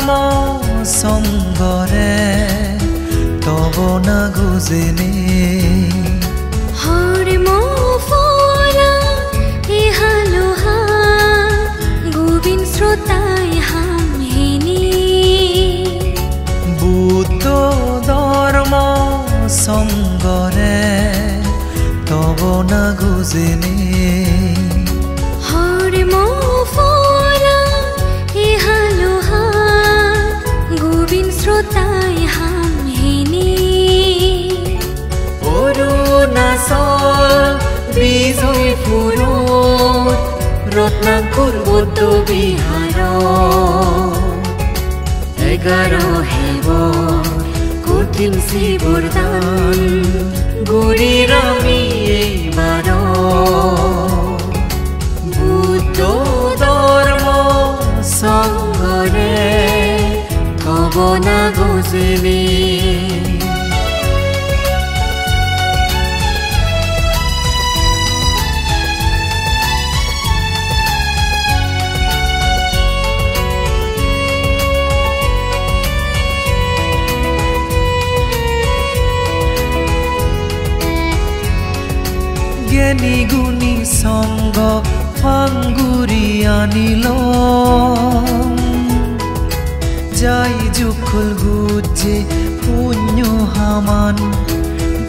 ধর্ম সঙ্গরে তব না গুজেনে হরম ফরা এহালোহা গোবিন্দ শ্রোতায় হামহেনি বুদ্ধ ধর্ম সঙ্গরে তব না গুজেনে হরম ফরা এহালোহা গোবিন্দ শ্রোতায় হামহেনি অরুণাচল বিজয়পুৰত ৰত্নাকৰ বৌদ্ধ বিহাৰ 11 হেবৰ কঠিন শিৱৰ দান গুৰিৰ আমি এইবাৰ বুদ্ধ ধৰ্ম সংগৰে ক'ব না গজেনে জ্ঞানী গুণী সঙ্গ ফাঙ্গুরি আনিল যাই জুখল গুজে পুণ্য হামান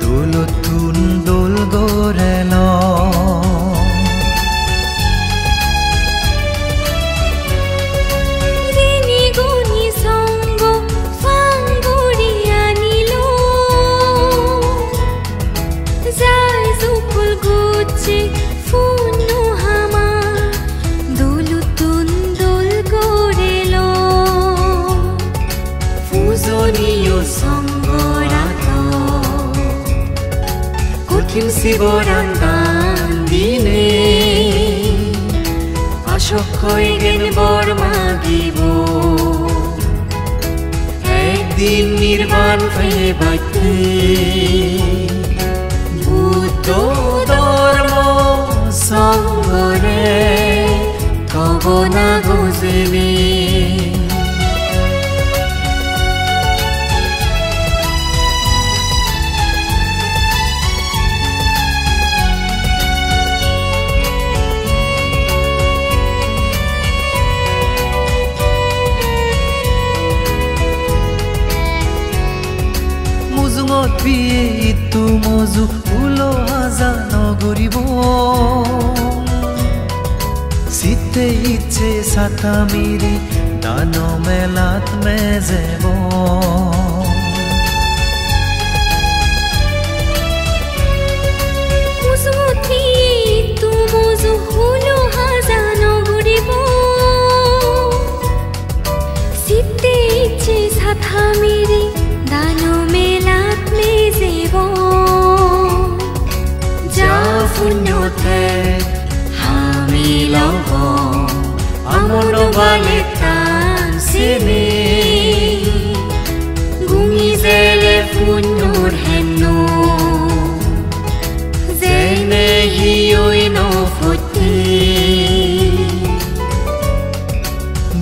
দোলতুন দোল গরেল কঠিন শিৱৰান দান দিনে আশকৈ জ্ঞান বৰ মাগিব একদিন নিৰ্বাণ পাই বাটে বুদ্ধ ধৰ্ম সংগৰে ক'ব না গজেনে পিয়ে ইটো মজু উলো হাজা নগরিব শীতে ইচ্ছে ছাতা মিরি দান মেলাত মেজেব শীতে ইচ্ছে ছাতা মিরি দান মেলাত মেজেব যা পুণ্যতে আমি লব আমন বালে তানসেনে গুমি জেলে পুণ্যৰ হেনো যেনে হিয়ৈ নফতে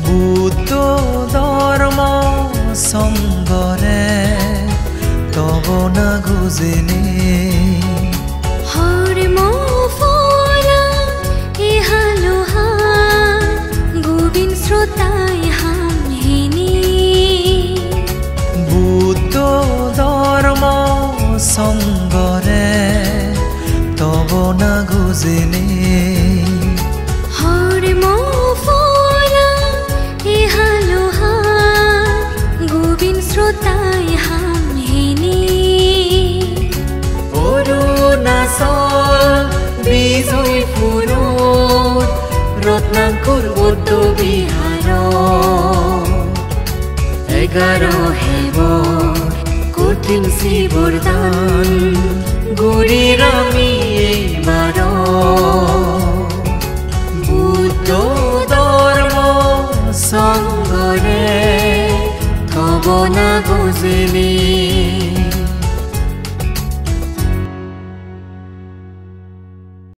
বুদ্ধ ধৰ্ম সংগৰে তব না গুজেনে হৰম ফৰা এহালোহা গোবিন্দ শ্ৰোতায় হামহেনি বুদ্ধ ধৰ্ম সংগৰে তব না গুজেনে হৰম ফৰা এহালোহা গোবিন্দ শ্ৰোতায় হামহেনি অৰুণাচল বিজয়পুৰত ৰত্নাকৰ বৌদ্ধ বিহাৰ 11 হেবৰ কঠিন শিৱৰ দান গুৰিৰ আমি এইবাৰ বুদ্ধ ধৰ্ম সংগৰে ক'ব না গজেনে